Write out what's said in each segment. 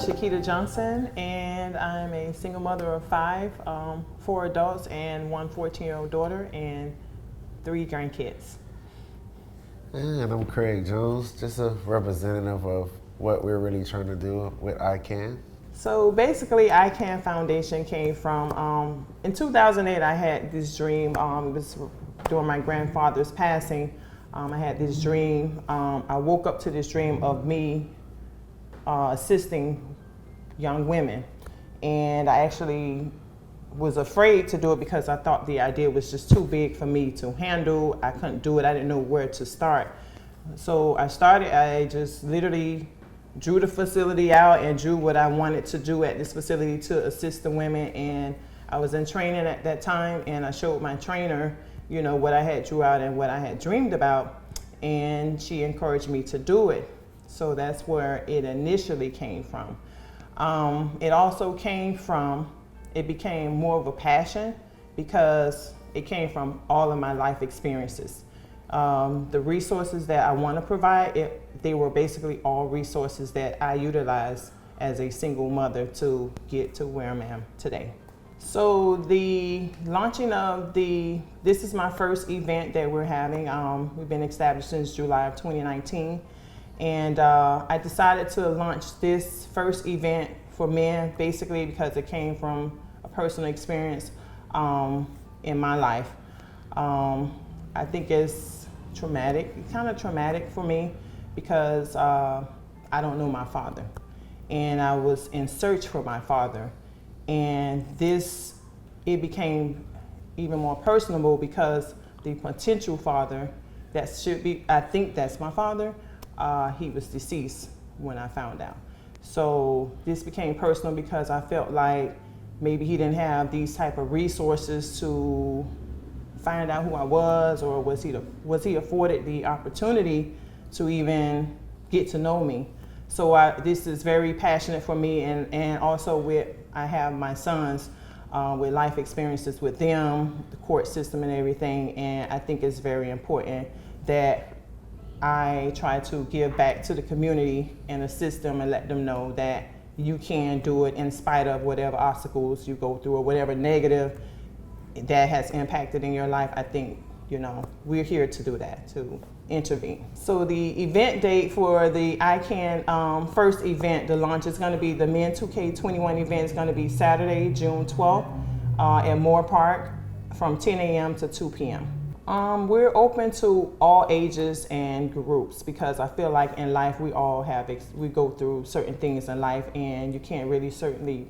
Shakita Johnson, and I'm a single mother of five, 4 adults and one 14-year-old daughter, and 3 grandkids. And I'm Craig Jones, just a representative of what we're really trying to do with ICANN. So basically, ICANN Foundation came from, in 2008, I had this dream. It was during my grandfather's passing. I had this dream. I woke up to this dream of me assisting young women. And I actually was afraid to do it because I thought the idea was just too big for me to handle. I couldn't do it. I didn't know where to start. So I just literally drew the facility out and drew what I wanted to do at this facility to assist the women. And I was in training at that time, and I showed my trainer, you know, what I had drew out and what I had dreamed about, and she encouraged me to do it. So that's where it initially came from. It also it became more of a passion because it came from all of my life experiences. The resources that I want to provide, they were basically all resources that I utilized as a single mother to get to where I am today. So the launching of this is my first event that we're having. We've been established since July of 2019. And I decided to launch this first event for men basically because it came from a personal experience in my life. I think it's kind of traumatic for me because I don't know my father. And I was in search for my father. And it became even more personable because the potential father I think that's my father, he was deceased when I found out. So this became personal because I felt like maybe he didn't have these type of resources to find out who I was, or was he afforded the opportunity to even get to know me. So this is very passionate for me, and also I have my sons with life experiences with them, the court system and everything, and I think it's very important that I try to give back to the community and assist them and let them know that you can do it in spite of whatever obstacles you go through or whatever negative that has impacted in your life. I think, we're here to do that, to intervene. So the event date for the ICANN first event, the launch, is going to be the Men 2K21 event. Is going to be Saturday, June 12th at Moore Park from 10 a.m. to 2 p.m. We're open to all ages and groups because I feel like in life we all we go through certain things in life, and you can't really certainly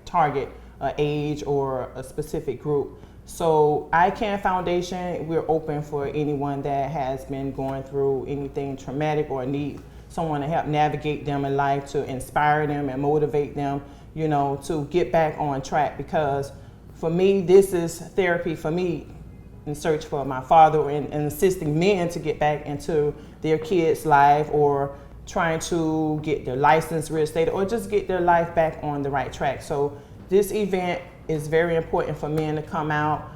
target an age or a specific group. So ICANN Foundation, we're open for anyone that has been going through anything traumatic or need someone to help navigate them in life, to inspire them and motivate them, to get back on track. Because for me, this is therapy for me in search for my father, and assisting men to get back into their kids' life, or trying to get their license reinstated, or just get their life back on the right track. So this event is very important for men to come out.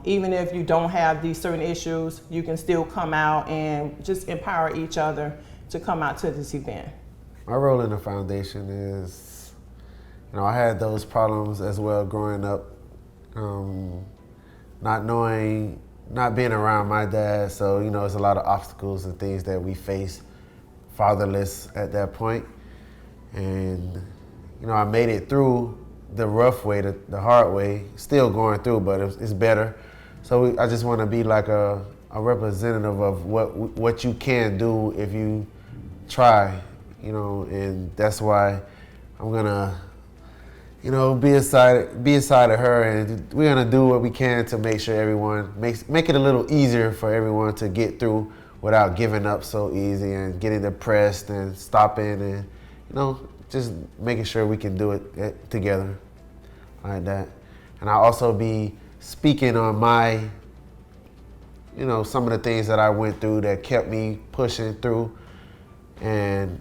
Even if you don't have these certain issues, you can still come out and just empower each other to come out to this event. My role in the foundation is, I had those problems as well growing up. Not being around my dad, so it's a lot of obstacles and things that we face fatherless at that point. And I made it through the rough way, the hard way, still going through, but it's better. So I just want to be like a representative of what you can do if you try, and that's why I'm gonna be aside of her, and we're gonna do what we can to make sure everyone make it a little easier for everyone to get through without giving up so easy and getting depressed and stopping, and just making sure we can do it together like that. And I'll also be speaking on my, some of the things that I went through that kept me pushing through, and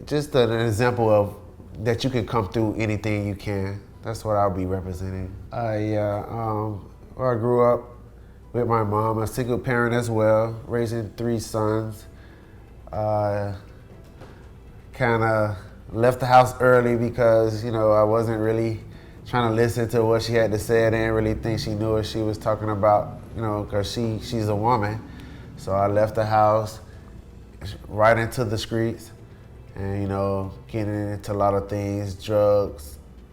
just an example of that you can come through anything you can. That's what I'll be representing. Where I grew up with my mom, a single parent as well, raising 3 sons. Kind of left the house early because, you know, I wasn't really trying to listen to what she had to say. I didn't really think she knew what she was talking about, you know, because she's a woman. So I left the house right into the streets and, you know, getting into a lot of things, drug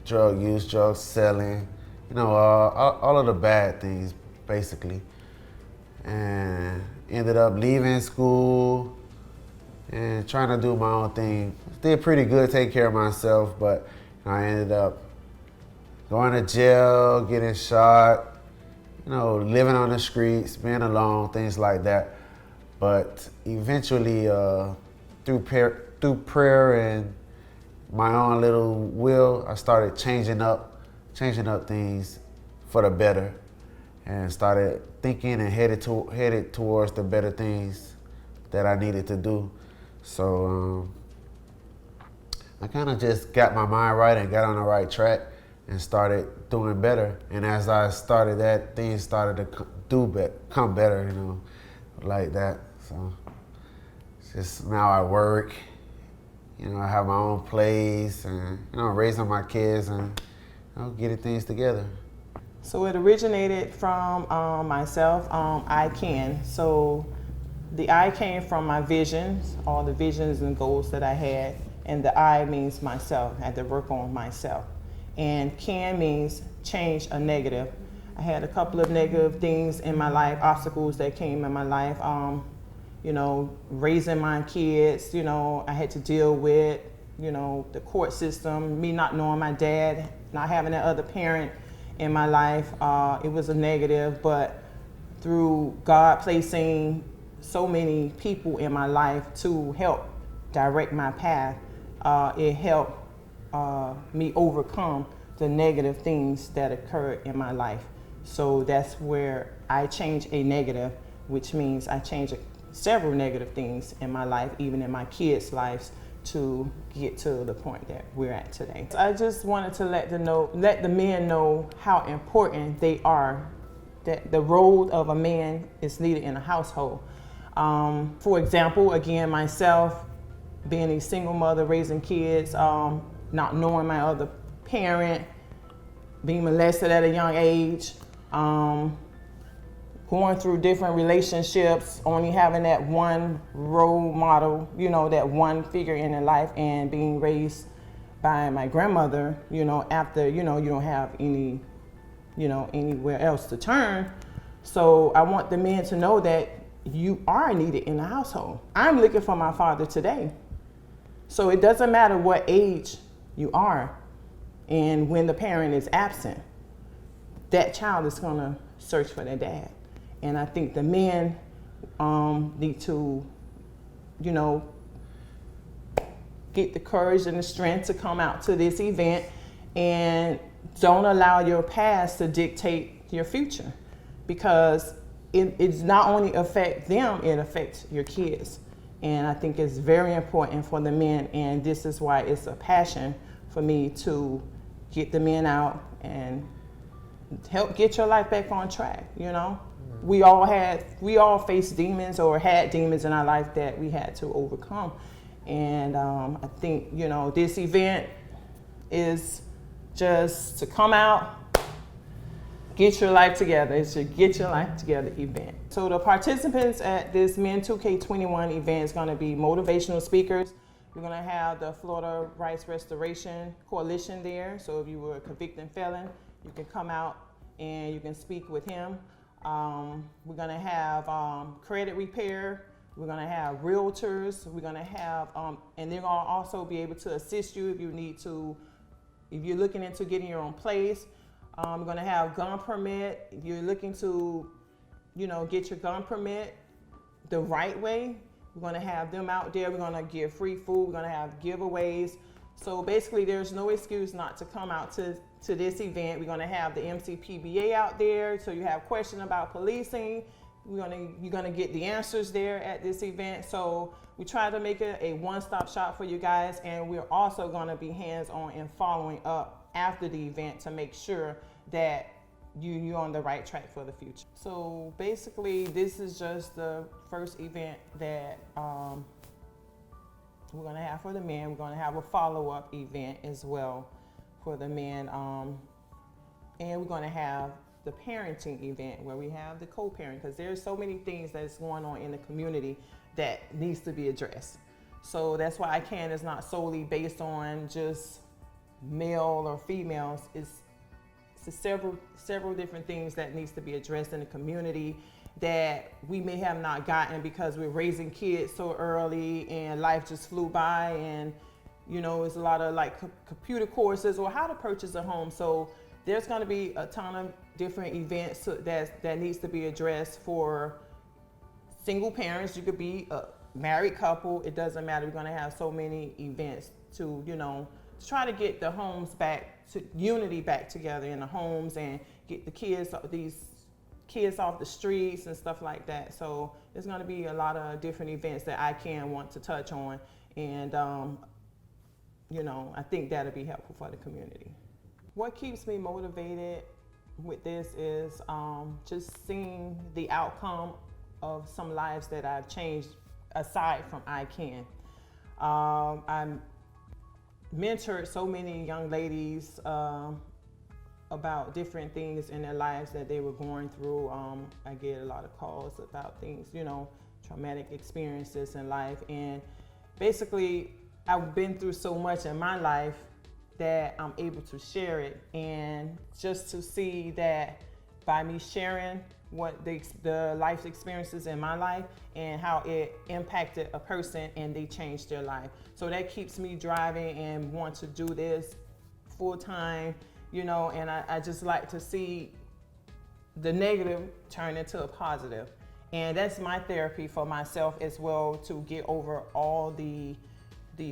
use, drug selling, you know, all of the bad things, basically. And ended up leaving school and trying to do my own thing. Did pretty good, take care of myself, but you know, I ended up going to jail, getting shot, you know, living on the streets, being alone, things like that. But eventually, through prayer and my own little will, I started changing up things for the better, and started thinking and headed towards the better things that I needed to do. So I kind of just got my mind right and got on the right track and started doing better. And as I started that, things started to come better, you know, like that. So it's just now I work, you know, I have my own place and, you know, raising my kids and, you know, getting things together. So it originated from myself, I can. So the I came from my visions, all the visions and goals that I had, and the I means myself. I had to work on myself. And can means change a negative. I had a couple of negative things in my life, obstacles that came in my life. You know, raising my kids, you know, I had to deal with, you know, the court system, me not knowing my dad, not having that other parent in my life. It was a negative, but through God placing so many people in my life to help direct my path, it helped me overcome the negative things that occurred in my life. So that's where I changed a negative, which means I changed several negative things in my life, even in my kids' lives, to get to the point that we're at today. I just wanted to let the men know how important they are, that the role of a man is needed in a household. For example, again, myself, being a single mother, raising kids, not knowing my other parent, being molested at a young age, going through different relationships, only having that one role model, you know, that one figure in their life, and being raised by my grandmother, you know, after, you know, you don't have any, you know, anywhere else to turn. So I want the men to know that you are needed in the household. I'm looking for my father today. So it doesn't matter what age you are, and when the parent is absent, that child is gonna search for their dad. And I think the men need to, you know, get the courage and the strength to come out to this event, and don't allow your past to dictate your future, because it's not only affect them, it affects your kids. And I think it's very important for the men, and this is why it's a passion for me to get the men out and help get your life back on track, you know? We all faced demons or had demons in our life that we had to overcome. And I think, you know, this event is just to come out, get your life together. It's a get your life together event. So the participants at this Men 2K21 event is going to be motivational speakers. We're going to have the Florida Rights Restoration Coalition there. So if you were a convicted felon, you can come out and you can speak with him. We're going to have credit repair. We're going to have realtors. We're going to have, and they're going to also be able to assist you if you need to, if you're looking into getting your own place. We're going to have gun permit. If you're looking to, you know, get your gun permit the right way, we're going to have them out there. We're going to give free food. We're going to have giveaways. So basically, there's no excuse not to come out to this event. We're going to have the MCPBA out there. So you have questions about policing, you're going to get the answers there at this event. So we try to make it a one-stop shop for you guys. And we're also going to be hands-on and following up after the event to make sure that you're on the right track for the future. So basically, this is just the first event that we're going to have for the men. We're going to have a follow-up event as well for the men. And we're going to have the parenting event where we have the co-parent, because there's so many things that's going on in the community that needs to be addressed. So that's why I Can is not solely based on just male or females. It's several different things that needs to be addressed in the community that we may have not gotten because we're raising kids so early and life just flew by, and it's a lot of like computer courses or how to purchase a home. So there's going to be a ton of different events that needs to be addressed for single parents. You could be a married couple, it doesn't matter. We're going to have so many events to try to get the homes back to unity back together in the homes and get these kids off the streets and stuff like that. So there's going to be a lot of different events that I Can want to touch on, and I think that'll be helpful for the community. What keeps me motivated with this is just seeing the outcome of some lives that I've changed aside from I Can. I mentored so many young ladies about different things in their lives that they were going through. I get a lot of calls about things, traumatic experiences in life. And basically, I've been through so much in my life that I'm able to share it. And just to see that by me sharing what the life experiences in my life and how it impacted a person and they changed their life. So that keeps me driving and want to do this full time, and I just like to see the negative turn into a positive. And that's my therapy for myself as well, to get over all the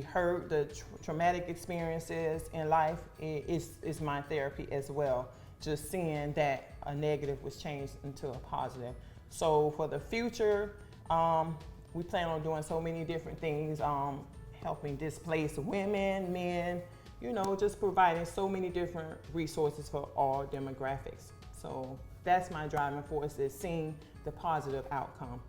hurt, the traumatic experiences in life. Is my therapy as well. Just seeing that a negative was changed into a positive. So for the future, we plan on doing so many different things, helping displaced women, men, just providing so many different resources for all demographics. So that's my driving force, is seeing the positive outcome,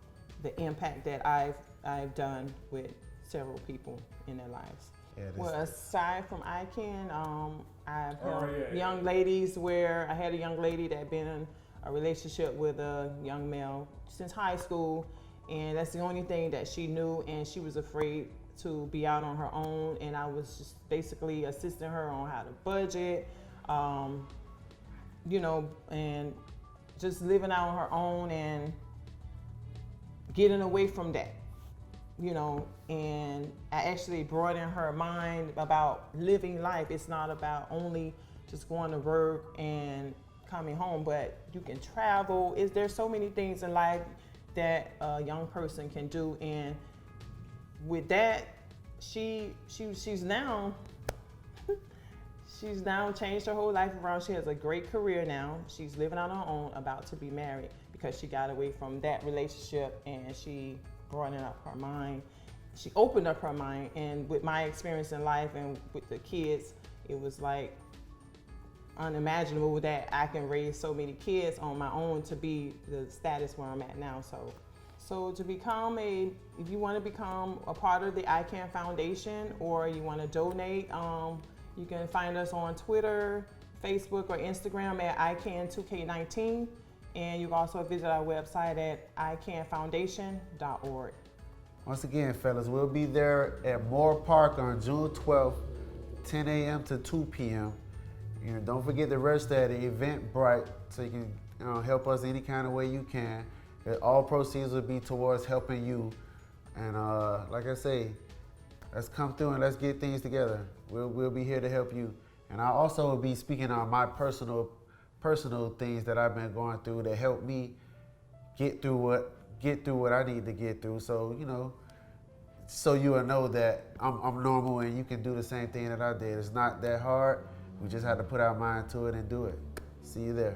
the impact that I've done with several people in their lives. Yeah, well, aside from I Can, I've helped young ladies where I had a young lady that had been in a relationship with a young male since high school, and that's the only thing that she knew, and she was afraid to be out on her own, and I was just basically assisting her on how to budget, and just living out on her own and getting away from that. And I actually brought in her mind about living life. It's not about only just going to work and coming home, but you can travel. There's so many things in life that a young person can do. And with that, she's now changed her whole life around. She has a great career now. She's living on her own, about to be married, because she got away from that relationship and she broadened up her mind. She opened up her mind, and with my experience in life and with the kids, it was like unimaginable that I can raise so many kids on my own to be the status where I'm at now. So to become if you want to become a part of the I Can Foundation, or you want to donate, you can find us on Twitter, Facebook, or Instagram at ICAN2K19. And you can also visit our website at icanfoundation.org. Once again, fellas, we'll be there at Moore Park on June 12th, 10 a.m. to 2 p.m. Don't forget to register at the Eventbrite so you can help us any kind of way you can. All proceeds will be towards helping you. And like I say, let's come through and let's get things together. We'll be here to help you. And I also will be speaking on my personal things that I've been going through that help me get through what I need to get through. So so you will know that I'm normal and you can do the same thing that I did. It's not that hard. We just have to put our mind to it and do it. See you there.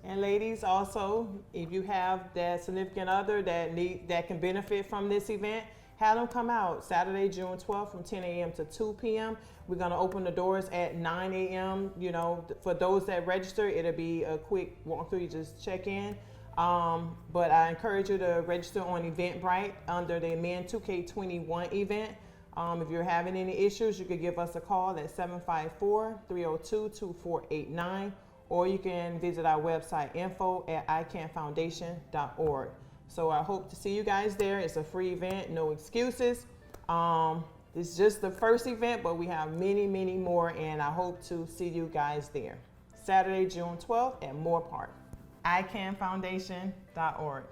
And ladies, also, if you have that significant other that can benefit from this event, have them come out Saturday, June 12th from 10 a.m. to 2 p.m. We're going to open the doors at 9 a.m. For those that register, it'll be a quick walkthrough. You just check in. But I encourage you to register on Eventbrite under the Men 2K21 event. If you're having any issues, you could give us a call at 754-302-2489, or you can visit our website info@icanfoundation.org. So I hope to see you guys there. It's a free event, no excuses. It's just the first event, but we have many, many more, and I hope to see you guys there. Saturday, June 12th at Moore Park. icanfoundation.org.